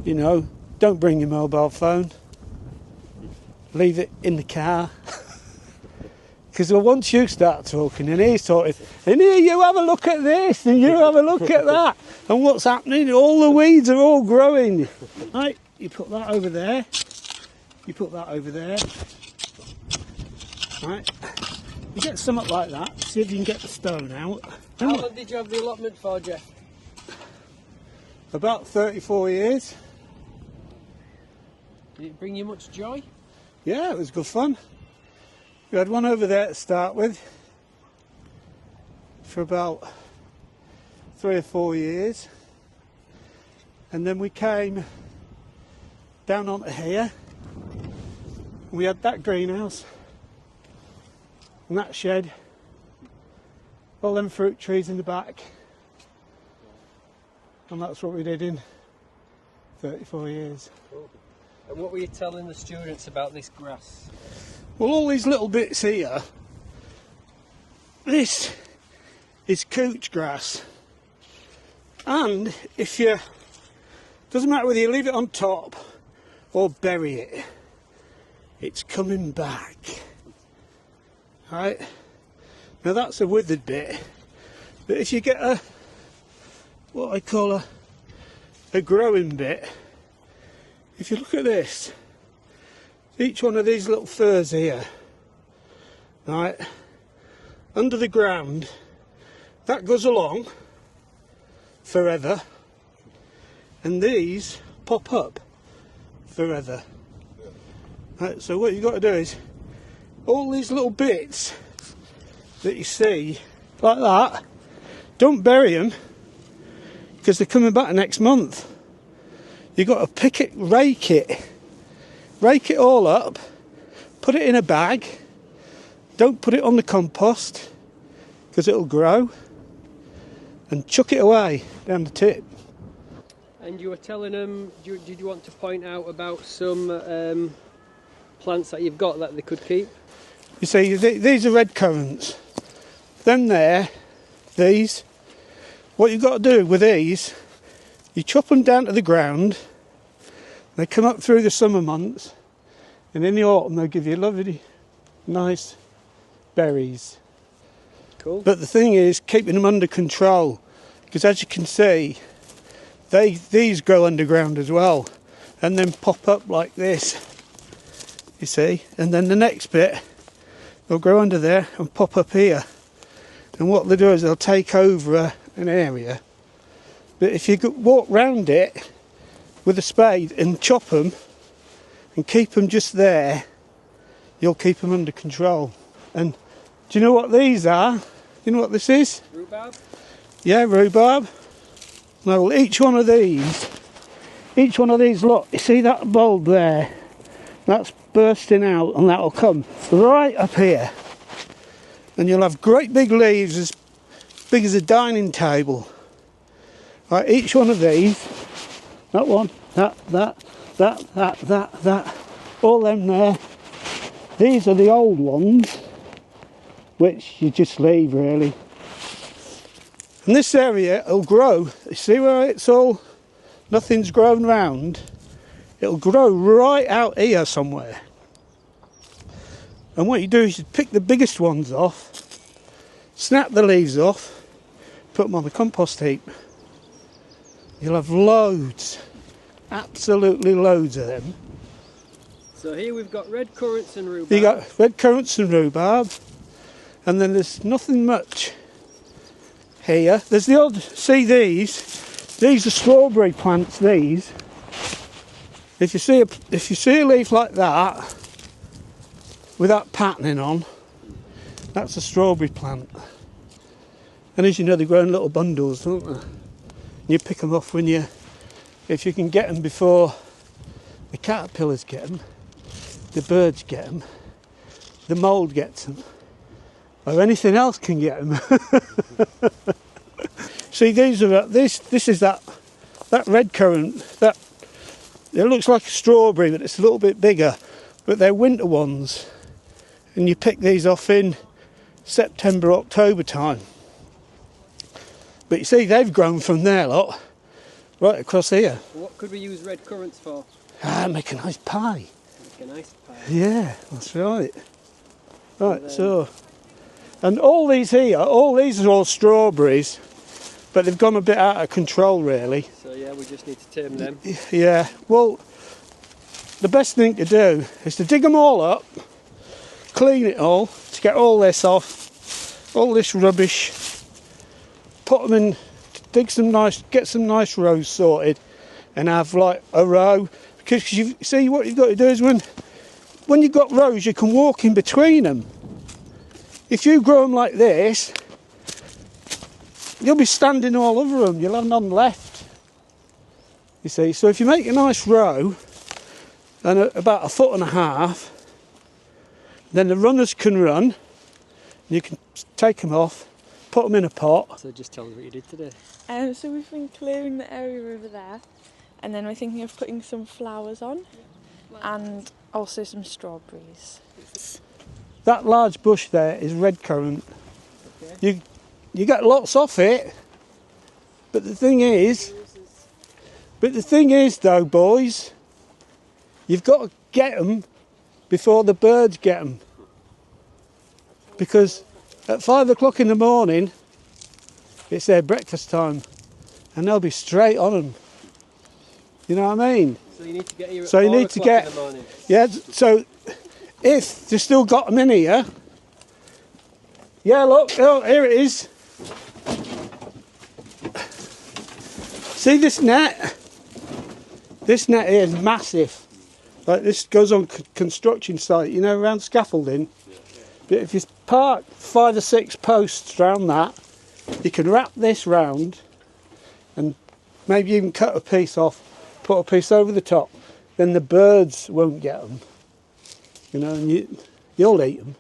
You know, don't bring your mobile phone. Leave it in the car. Because once you start talking and he's talking, and here you have a look at this and you have a look at that, and what's happening, all the weeds are all growing. Right, you put that over there, you put that over there. Right, you get something like that, see if you can get the stone out. How long did you have the allotment for, Jeff? About 34 years. Did it bring you much joy? Yeah, it was good fun. We had one over there to start with for about 3 or 4 years, and then we came down onto here and we had that greenhouse and that shed, all them fruit trees in the back, and that's what we did in 34 years. Cool. And what were you telling the students about this grass? Well, all these little bits here, this is couch grass, and if you, doesn't matter whether you leave it on top or bury it, it's coming back. Right, now that's a withered bit, but if you get a, what I call a growing bit, if you look at this, each one of these little furs here, right, under the ground, that goes along forever, and these pop up forever. Right, so what you've got to do is, all these little bits that you see, like that, don't bury them, because they're coming back next month. You've got to pick it, rake it all up, put it in a bag, don't put it on the compost because it'll grow, and chuck it away down the tip. And you were telling them, did you want to point out about some plants that you've got that they could keep? You see, these are red currants. Them there, these, what you've got to do with these, you chop them down to the ground. They come up through the summer months, and in the autumn they'll give you lovely, nice berries. Cool. But the thing is, keeping them under control, because as you can see, these grow underground as well, and then pop up like this, you see, and then the next bit, they'll grow under there and pop up here. And what they'll do is they'll take over an area, but if you walk round it with a spade and chop them and keep them just there, you'll keep them under control. And do you know what these are? Do you know what this is? Rhubarb? Yeah, rhubarb. Now each one of these, look, you see that bulb there? That's bursting out, and that'll come right up here. And you'll have great big leaves as big as a dining table. Right, each one of these, that one, that, all them there. These are the old ones, which you just leave really. And this area will grow. You see where it's all, nothing's grown round? It'll grow right out here somewhere. And what you do is you pick the biggest ones off, snap the leaves off, put them on the compost heap. You'll have loads, absolutely loads of them. So here we've got red currants and rhubarb. You got red currants and rhubarb, and then there's nothing much here. There's the odd, see these are strawberry plants, these. If you see a leaf like that, with that patterning on, that's a strawberry plant. And as you know, they grow in little bundles, don't they? You pick them off if you can get them before the caterpillars get them, the birds get them, the mould gets them, or anything else can get them. See, these are this is that red currant. That it looks like a strawberry, but it's a little bit bigger. But they're winter ones, and you pick these off in September, October time. But you see, they've grown from there, lot. right across here. What could we use red currants for? Make a nice pie. Make a nice pie. Yeah, that's right. Right, so, and all these here, all these are all strawberries, but they've gone a bit out of control really. So yeah, we just need to tame them. Yeah, well, the best thing to do is to dig them all up, clean it all, to get all this off, all this rubbish, put them in, get some nice rows sorted, and have like a row. Because you see, what you've got to do is when you've got rows, you can walk in between them. If you grow them like this, you'll be standing all over them. You'll have none left. You see, so if you make a nice row, and about 1.5 foot, then the runners can run. You can take them off, put them in a pot. So just tell us what you did today. So we've been clearing the area over there, and then we're thinking of putting some flowers on, and also some strawberries. That large bush there is red currant. Okay. You get lots off it, but the thing is though, boys, you've got to get them before the birds get them, because at 5 o'clock in the morning it's their breakfast time, and they'll be straight on them. You know what I mean? So you need to get here at 4 o'clock in the morning. Yeah. So if they've still got them in here, yeah. Look, oh, here it is. See this net? This net here is massive. Like this goes on construction site, you know, around scaffolding. But if you park 5 or 6 posts around that, you can wrap this round and maybe even cut a piece off, put a piece over the top. Then the birds won't get them. You know, and you'll eat them.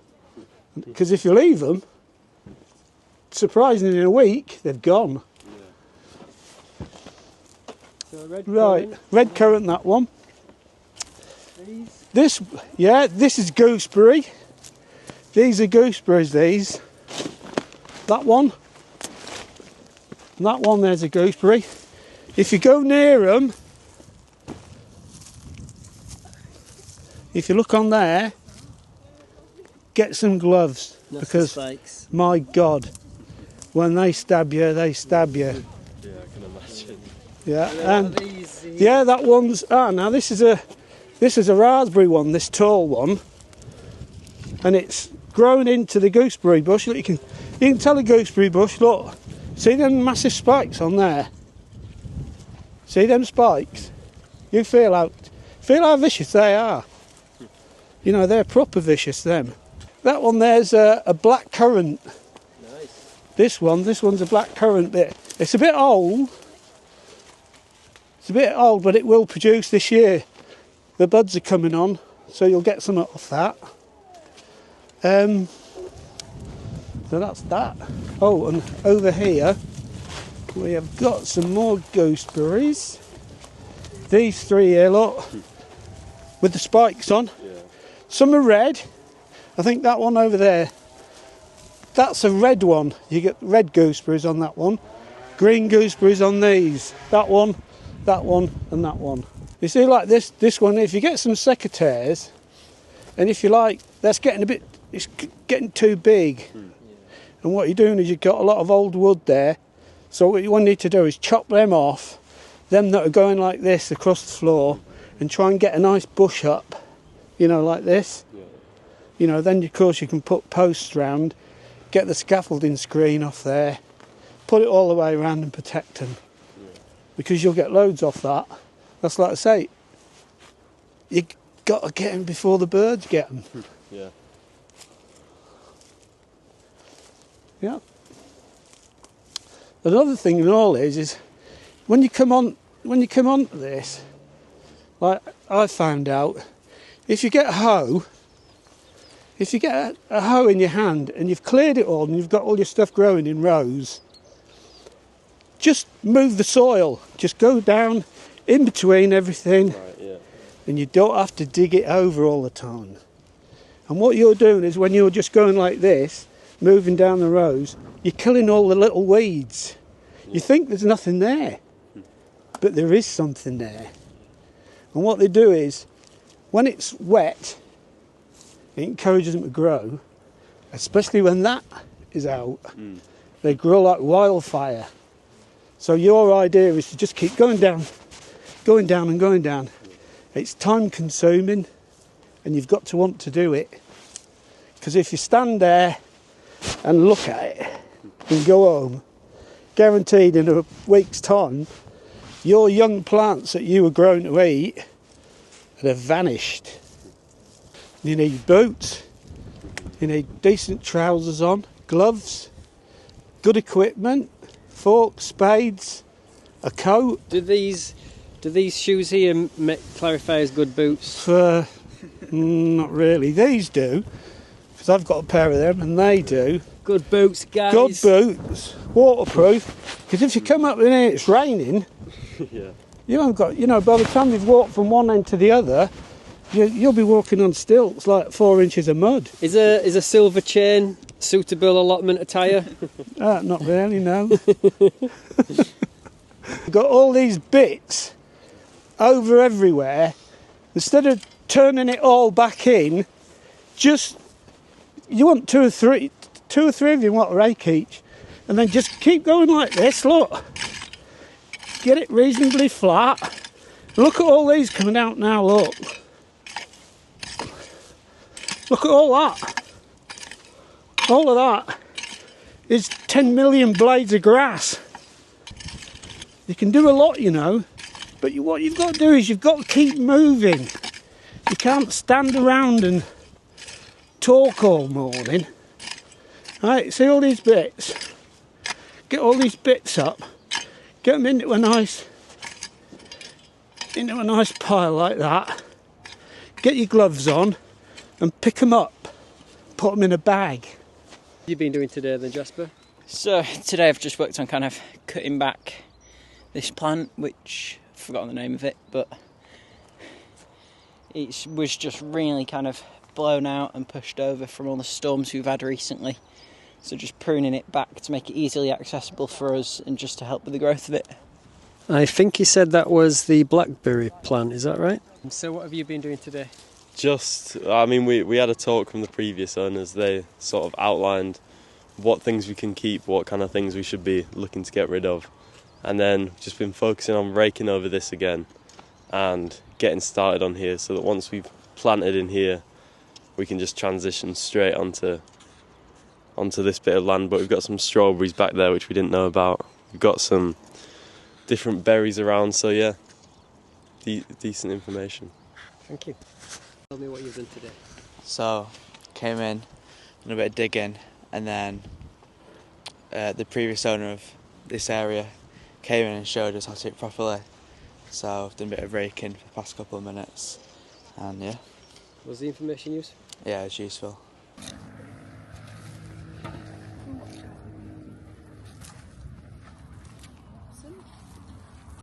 Because if you leave them, surprisingly in a week, they've gone. So red right, currant. red currant, that one. These? This is gooseberry. These are gooseberries, these. That one. And that one there's a gooseberry. If you go near them, if you look on there, get some gloves. Not because, spikes. my God, when they stab you, they stab you. Yeah, I can imagine. Yeah, and These, yeah, that one's. Now this is a raspberry one, this tall one, and it's grown into the gooseberry bush. Look, you can tell a gooseberry bush. Look, see them massive spikes on there. See them spikes? You feel how vicious they are. You know, they're proper vicious, them. That one there's a black currant. nice. This one's a black currant bit. It's a bit old. It's a bit old, but it will produce this year. The buds are coming on, so you'll get some off that. So that's that. Oh, and over here we have got some more gooseberries. These 3 here, look, with the spikes on. Yeah. Some are red. I think that one over there, that's a red one. You get red gooseberries on that one. Green gooseberries on these. That one, and that one. You see, like this one, if you get some secateurs, and if you like, that's it's getting too big. And what you're doing is you've got a lot of old wood there. So what you want need to do is chop them off, them that are going like this across the floor, and try and get a nice bush up, you know, like this. Yeah. You know, then of course you can put posts round, get the scaffolding screen off there, put it all the way around and protect them. Yeah. Because you'll get loads off that. That's like I say, you got to get them before the birds get them. Yeah. Yeah. Another thing in all is when you come on to this, like I found out, if you get a hoe in your hand and you've cleared it all and you've got all your stuff growing in rows, just move the soil. Just go down in between everything, Right, yeah. and you don't have to dig it over all the time. And what you're doing is when you're just going like this, moving down the rows, you're killing all the little weeds. You think there's nothing there, but there is something there. And what they do is, when it's wet, it encourages them to grow, especially when that is out. They grow like wildfire. So your idea is to just keep going down and going down. It's time consuming, and you've got to want to do it. Because if you stand there and look at it and go home, guaranteed in a week's time, your young plants that you were grown to eat would have vanished. You need boots, you need decent trousers on, gloves, good equipment, forks, spades, a coat. Do these shoes here clarify as good boots? Not really. These do, because I've got a pair of them, and they do. Good boots, guys. Good boots, waterproof. Because if you come up in here, it's raining. Yeah. You haven't got. By the time you've walked from one end to the other, you'll be walking on stilts like 4 inches of mud. Is a silver chain suitable allotment attire? Not really, no. You've got all these bits over everywhere. Instead of turning it all back in, you want two or three of you want a rake each, and then just keep going like this. Look, get it reasonably flat. Look at all these coming out now. Look at all that. All of that is 10 million blades of grass. You can do a lot, but what you've got to do is you've got to keep moving. You can't stand around and talk all morning. Right, see all these bits? Get all these bits up, get them into a nice pile like that. Get your gloves on and pick them up. Put them in a bag. What have you been doing today then, Jasper? So today I've just worked on kind of cutting back this plant, which I've forgotten the name of it, but it was just really kind of blown out and pushed over from all the storms we've had recently. So just pruning it back to make it easily accessible for us and just to help with the growth of it. I think he said that was the blackberry plant, is that right? So what have you been doing today? We had a talk from the previous owners. They sort of outlined what things we can keep, what kind of things we should be looking to get rid of. And then just been focusing on raking over this again and getting started on here, so that once we've planted in here, we can just transition straight onto this bit of land. But we've got some strawberries back there which we didn't know about. We've got some different berries around, so yeah, decent information. Thank you. Tell me what you've done today. So, came in, done a bit of digging, and then the previous owner of this area came in and showed us how to do it properly. So I've done a bit of raking for the past couple of minutes, and yeah. Was the information useful? Yeah, it's useful.